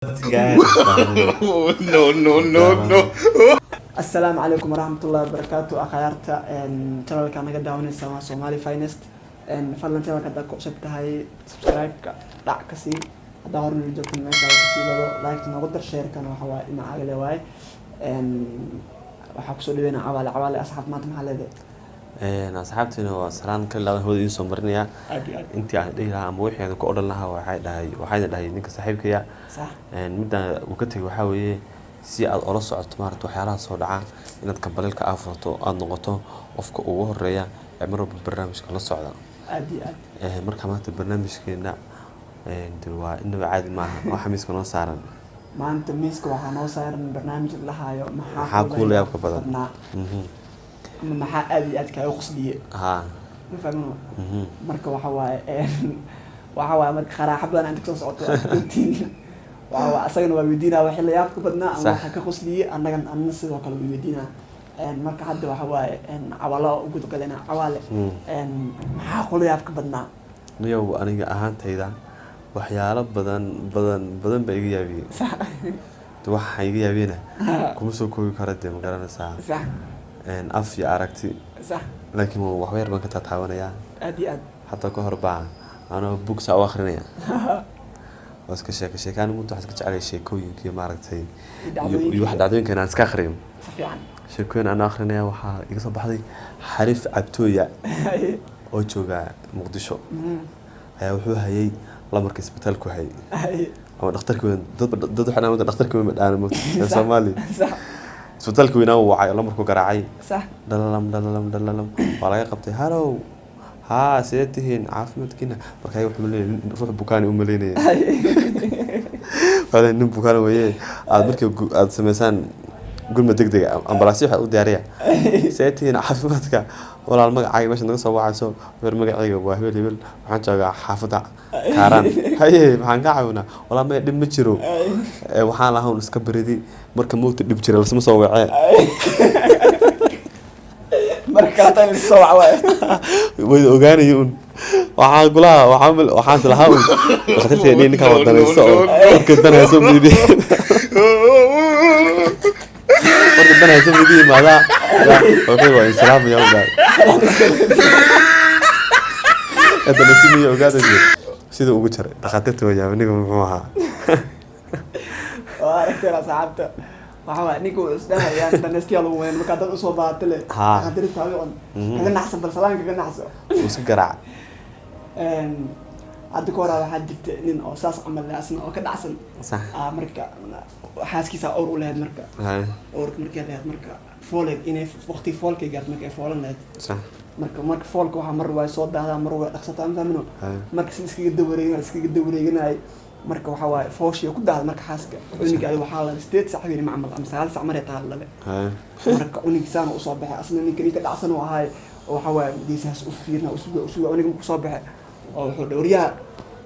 no. السلام عليكم ورحمة الله وبركاته أخيارتا channel كان نقد داوني سما Somali Finest فضلا channel كده كوشبت هاي سبسكرايب لا كسي دور من الجوك الماء كسي لو لايك تنقدر شير كانوا حوا مع عائلة واي وحكسوا لي بين عوالي أصحاب ما تمحل هذا أصحابتنا وسلام كل هو يسون برنيا أنت يعني عم وحي أنا كأقول لها وحيد ده إنك صاحبك يا صح مدة وقتي وحاول si aad ula socoto maaragtay waxyaalaha soo dhaca inaad kambalelka aafurto aad noqoto qofka ugu horeeya ee mar walba barnaamijka la socda marka maanta barnaamijkeena waa inaba caadi maaha waxa miiska noo saaran maanta miiska waxaa noo saaran barnaamij la hayo maxaa kula yaabka badan maxaa aad iyo aad kaaga qosliye ma fahmo marka waxa waaye marka qaraaxa badan inta soo socoto asagana waa weydiinaa wixii la yaabka badnaa ama waxa ka qosliye anna sidoo kale way weydiinaa marka hadda waxa waaye cawalo ugu galena cawaale maxaa kula yaabka badnaa niyow aniga ahaantayda waxyaalo badan ba iga yaabiyay waxa iga yaabiyana kuma soo koobi karo de ma garanaysaa af iyo aragti laakiin wax yar baan ka taataabanaya aad iyo aad hatta ka hor baa anoo book saa u akhrinaya واسك شيء كان مو تحس كتشعل شيء كوي كي ماركتي يواحد عدوين كان عسك آخرين شيء كوين أنا آخرين وحا يقصب بحدي حرف عبتويا أو جوجا مقدشو هيا وحوها هي الله مركز بتلكو هي أما نختار كوين ضد حنا ممكن نختار كوين أنا ممكن سومالي بتلكو ينوع الله مركو قرعي صح دللم ولا يقبتي هلو ها سيدتهن عافمتكنا markay wax maleeyeen ruux bukaan u maleeyay wala nin bukaan weeye aad markii aad sameeysan gurma degdeg ambalaas waxa u diyaariya siyadtihn caafimaadka walaal magacayga meesha naga soo wacayso weer magacayga waa hebel waxaan joogaa xaafada Kaaran haye waxaan ka caawinaa walaal ma dhib ma jiro waxaan lahayn iska baridi marka moogta dhib jira lasma soo wacay marka tan soo waay way ogaanayeen waxa gulaha waxa lahaa waqtiga ninka wadanayso marka danayso midii marka danayso midii maada okay waa islaam ya ogaa hada natimi ogaaday sida ugu jaray dhaqaatiirta way yaabaniga muxuu ahaa waa intee saacada waxa ninkoo isdhaayaan danestiyaal weyn marka dad u soo baatay hadir taabiqan kaga naxsan bal salaam kaga naxsan iska garaac hadda koora waxa jirtay nin oo saas amal asna oo ka dhacsan sax marka xaaskiisa oo u leeyahay marka leeyahay marka foolay inay waqti foolka gaar marka foolanayd sax marka foolka waxa mar way soo daadaa mar way dhaqsataa fahmino marka si iskaga dawareeganay marka waxa waaye fooshiyo ku daad marka xaaska uniga ay waxa la 8 saac weyn macmal ama 9 saac maray taal lale marka uniga saan u soo baxay asna ninka dhacsan oo ahay waxa waaye diisaas u fiirna usuga uniga ku soo baxay oo wuxuu dhawriyaa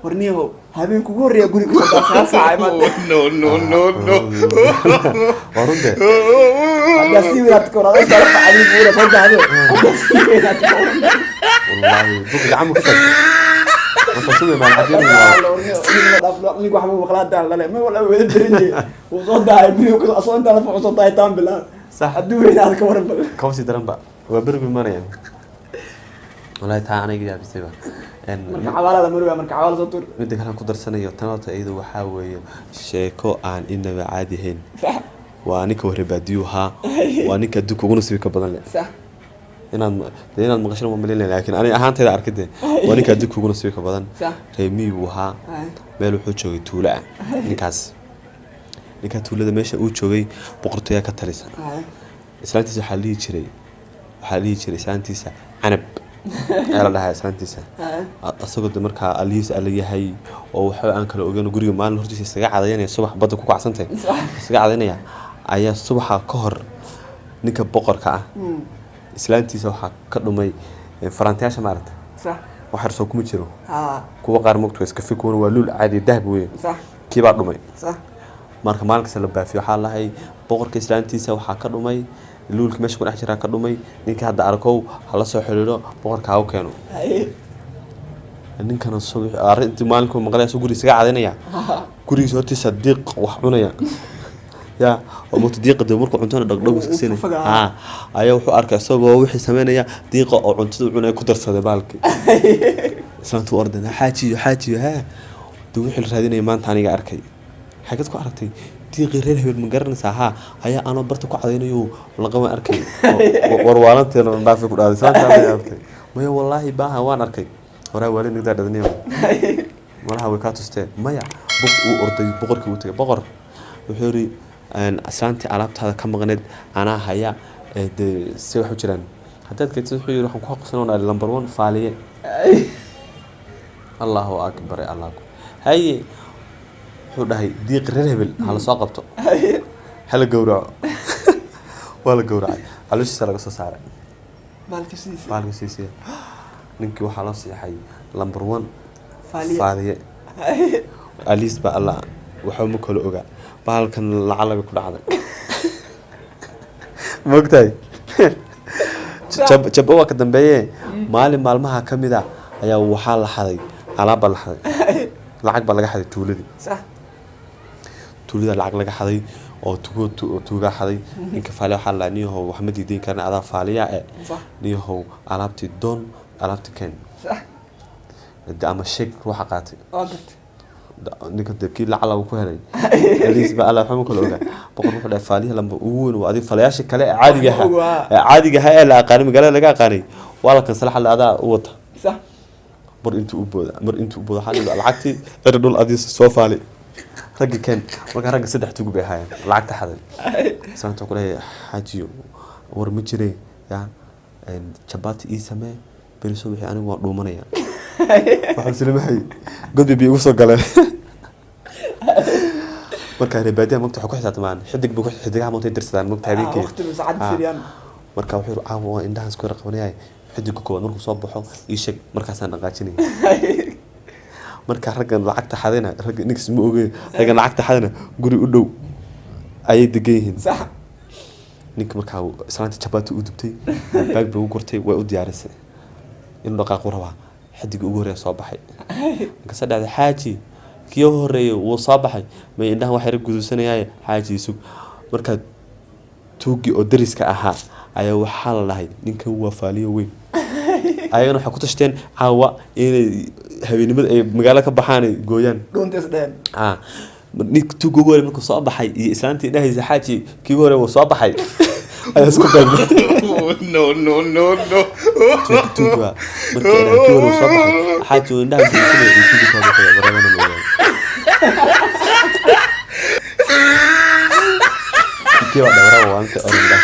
warniyo habeenku ugu horeeya guriga soo baxay saac ma no warunde hadda si wiilad ku raday kala facay buura soo daado wallahi dug gacan ku tag وحسوي مع العديد من نيجوا حمو مقلات على لا ما ولا وين درني وصوت داعي بيو كذا أصلا أنت على فوق صوت داعي تام بالله صح أدوين هذا كورن كوسي درن بقى وبرق بمريم والله تعاني كذا بسيبه مرك عوالة مرة مرك عوالة صوتور بدك أنا قدر سنة يوتناط أيده وحاول شيكو عن إنه عادي هين وأنا كوهر بديوها وأنا كدوك ونص بك بدل صح inaan maqasho ma maleeyay laakiin ani ahaantayda arkade waa ninka dib kugu nasiib ka badan reemi waxa meel wuxuu joogay tuula ninka tuulada meesha uu joogay boqortooyada ka talisan islaantiisa waxa lihi jiray islaantiisa canab la dhahay islaantiisa asagoo markaa alihiisa yahay oo waxa aan kala ogaan guriga maalin hortiisa isaga cadaynaya subax badda ku kacsantay isaga cadaynaya ayaa subaxa ka hor ninka boqorka ah islaantiisa waxa ka dhumay farantiyaasha maarta صح waxa soo kuma jiro kuwa qaar moogto iska fikiraan waa lul caadi dahab weey صح kiiba dhumay صح marka maalinka la baafiyo waxa lahay boqorka islaantiisa waxa ka dhumay lulka meesha ku dhex jira ka dhumay ninka hadda arkow hala soo xiriiro boqorka u keeno ninkana subax arrintii maalinku maqlayso guriga isaga cadeynaya gurigiisa hortiisa diiq wax cunaya ya oo mutadiiqa de markuu cuntana dhaqdhaq iska siinay ayaa wuxuu arkay isagoo wixii sameynaya diiqa oo cuntada cunay ku darsaday baalki islaantu ordana xaajiyo duu wixii raadinay maanta aniga arkay xagad ku aragtay diiqi reer hebel ma garanaysaa ayaa aan barta ku cadeynayo laqaban arkay warwaalanteena dhaafay ku dhaaday islaanta ayaa arkay maya wallahi baaha waan arkay horaa waalid nigda dhadniyo malaha way ka tusteen maya uu orday boqorkii uu tagay boqor wuxuu yiri asaanti alaabtaada ka maqneed ana haya si wax u jiraan hadda kadib wuxuu yiri waxaan ku xaqsanaynaa number 1 faaliye Allahu akbar Allah hay wuxuu dhahay diiq reer hebel hala soo qabto hala gowraco wala gowracay calooshiisa laga soo saaray baalkiisa ninkii waxa la siixay number 1 faaliye aliis ba Allah waxa ma kala ogaa baalkan lacag ku dhacday mogtay jabba waa ka dambeeyay maalmaha kamida ayaa waxa la xaday alaab la xaday lacag ba laga xaday tuuladii sax tuulada lacag laga xaday oo tuuga xaday ninka faaliya waxa la niyo wax ma diidin karna adaa faaliya niyo alaabti doon alaabti kan sax ama sheeg ruuxa qaatay ninka dadkii lacala uu ku helay aliis ba Allah waxaan kula ogaa boqor wuxuu dhahay faaliya lamba ugu weyn waa adii falayaasha kale caadiga ah la aqaan magaalada laga aqaanay wala kan salax la adaa u wata sax mar intuu u booda xalil lacagtii reer dhul adiis soo faali rag kan marka rag saddex tugu bay hayaan lacagta xaday saanta ku leeyahay xaajiyo war ma jireen ya jabati ii samee beriso wixii anigu waan dhuumanaya waxaan silmahay godbi bi ugu soo galeen marka reebaadiya magta waxa ku xisaabtamaan xidigaha mootay dirsadaan magta habeenkii waqti saacad firiyaan marka wuxuu caawa indhahan isku raqabanayay xidig ku markuu soo baxo ii sheeg markaasaan dhaqaajinay marka raggan lacagta xadayna rag nix ma ogeey raggan lacagta xadayna guri u dhow ayay degan yihiin sax ninka marka islaanta jabati u dubtay baag buu gurtay way u diyaarisay in dhaqaaq rabaa xidig ugu horeeya soo baxay marka saddex xaaji kii horeeyay uu soo baxay ma indhaha wax yar gudusanayay xaaji sug marka tuugi oo dariska ahaa ayaa waxa la dhahay ninka waa faaliyo weyn ayagana waxa ku tashteen caawa inay habeenimada ay magaalada ka baxaan gooyaan doontaas dhaan nin tuugi ugu horeeyay markuu soo baxay iyo islaantii dhahaysa xaaji kii horeeyay uu soo baxay ayaa isku beegmay no tuuga markii kii horeeyay soo baxay xaaji indhaha gudusanay iyo tuugi ka baxay warabana mooyaan kii waa dhawraa waanta oranda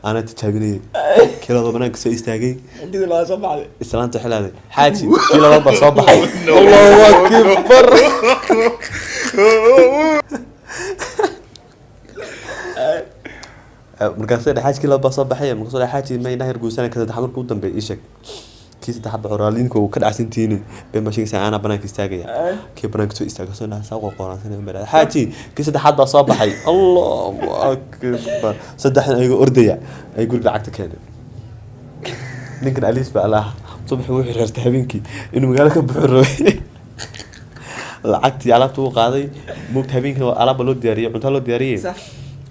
أنا تجابيني كلا ضمنك سو استاجي عندي لا صباح إسلام تحلى حاجي كلا ضب صباح الله أكبر مركزين حاجي كلا ضب صباحية مركزين حاجي ما ينهر جوسنا كذا تحمل كودن بإيشك كيس تحب عرالين كو كده عشان تيني بمشي ساعة أنا بناك استاجي كي بناك سو استاجي سنة ساق قرآن سنة بدأ حاجي كيس تحب صباحي الله أكبر صدقني أيقول أردية أيقول لعكتك هذا نقدر أليس بقى لها صبح وحش رتهبينكي إنه مقالك بحر لعكتي على تو قاضي مو تهبينك على بلود ديارية عن تلود ديارية صح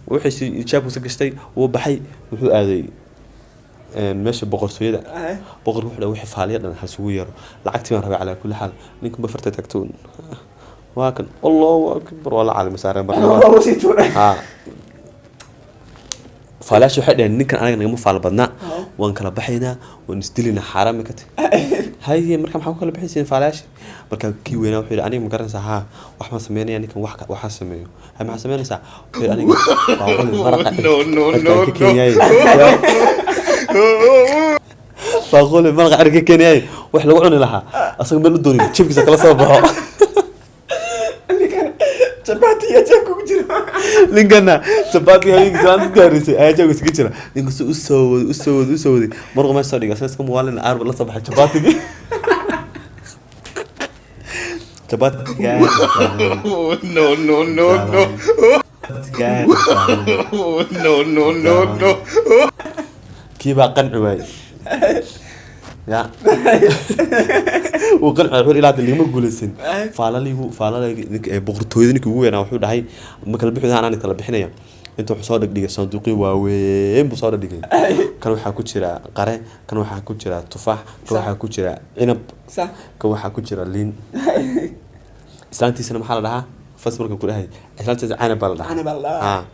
وحش يشافوا سكشتي وبحي وحو هذا ماشي بقر سويدا بقر وحده وحي فعاليات أنا حسوير لعكتي ما ربع على كل حال نكون بفرت تكتون واكن الله أكبر ولا على مسار مرة فلاش واحد يعني نكن أنا نجمو فعل بدنا وانكلا بحينا ونستلنا حرام كت هاي مركب حاول كلا بحيسين فلاش مركب كيوينا وحيد أنا مقارن ساعة وحنا سمينا يعني كان واحد سميه هم حسمينا ساعة وحيد أنا فأقول المرق عرق كينياي وإحنا وقعنا لها أصلا من الدنيا شوف كذا كلا صباح جباتي يا جاكو جرا لينغنا جباتي هاي كذا تدرسي أي جاكو سكتشرا لينغ سو مرق ما صار يقص كم والن عارف الله صباح جباتي جباتي no كيف أقنع معي يا وقنع الحول إلى هذا اللي ما جلسين فعلى بقرطويدني كوجو أنا وحول هاي ما كان بيحنا أنا كلا بيحنا أنتوا حصادك دقيقة صندوقي وين بصادك دقيقة كانوا حكوا شراء قرع كانوا حكوا شراء تفاح كانوا حكوا شراء عنب صح كانوا حكوا شراء لين إسلامتي سنة محل لها فاس مركب كل هاي إسلامتي عنب بالله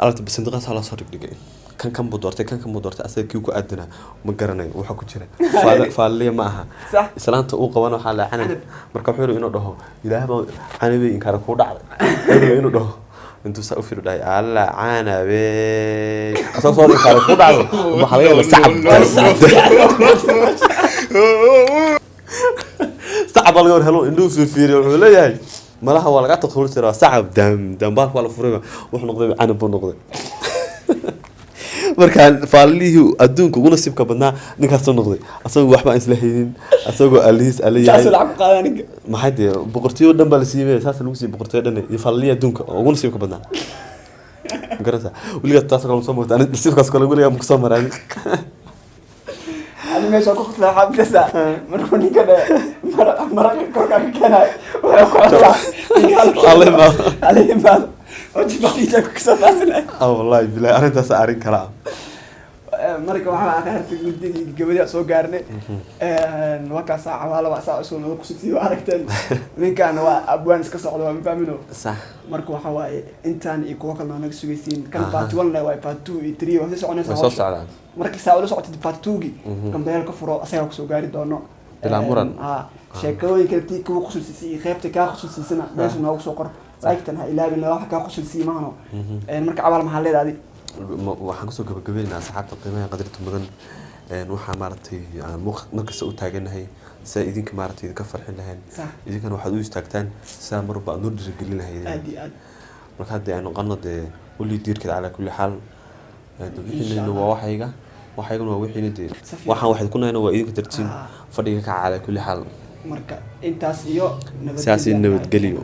أردت بصندوق على صادق دقيقة كان بدورتي أصلا كيوكو أدنى مقرني وحكوا شراء فاللي معها صح إسلامته أو قوانا حلا عنب مركب حلو إنه ده إذا هو عنب إنكار كودا إنه ده انتو سأفيرو داي الله عانا بي أصلا صار إنكار كودا محلية وصعب صعب الله يقول هلو إنو فيرو ولا ياي ملاها ولا قاعد تدخل ترى صعب دم بالك ولا فريمة وإحنا نقضي عنب ونقضي markaan faalihi adduunka ugu nasiibka badnaa ninkaas soo noqday asagoo waxba aan isla haynin asagoo aliis aliyahay saas lacag qaadaniga maxay de boqortiyo dhan baa la siibay saas lagu siibay boqortiyo dhan iyo faalihi adduunka ugu nasiibka badnaa garanta waliga taas kale soo moodaa nasiibkaas kale waliga ma soo maraan ani meesha ku khasla xabtasa markuu ninka maraq korka keenay عليه ما وجبتي كسباسنا والله بالله أنا أرين كلام marka waxa ka hartay guddiga gabadha soo gaarnay waka saaca wala waa saac soo ku sii aragteen ninkan waa abwaan iska socdo ma faamino sax marka waxa waaye intaan iyo kuwa kale naga sugaysiin kan part 1 la waa part 2 iyo 3 waa soconaysa soo socdaan marka saa la socotay part 2 gi kan beel ka furo asaga ku soo gaari doono bilaa muran sheekooyinka tii ku khusuusisay qaybta ka khusuusisana meesha noogu soo qor laagtan ha ilaabina wax ka khusuusii maano marka abaal maxaa leedahay waxaan kusoo gabagabeynaa asxaabta qiimaha qadarta mudan waxaa maaragtay markasta u taaganahay sida idinka maaragtay idinka farxin lahayn idinkana waxaad u istaagtaan sidaa marba aad noo dhiirigelin lahaydeen marka haddii ay noqono dee weli diirkeed calaa kulli xaal wixiinayna waa waxaygana waa wixiina dee waxaan waxayd ku nahayna waa idinka dartiin fadhiga kaca calaa kulli xaal marka intaas iyo nabadgelyo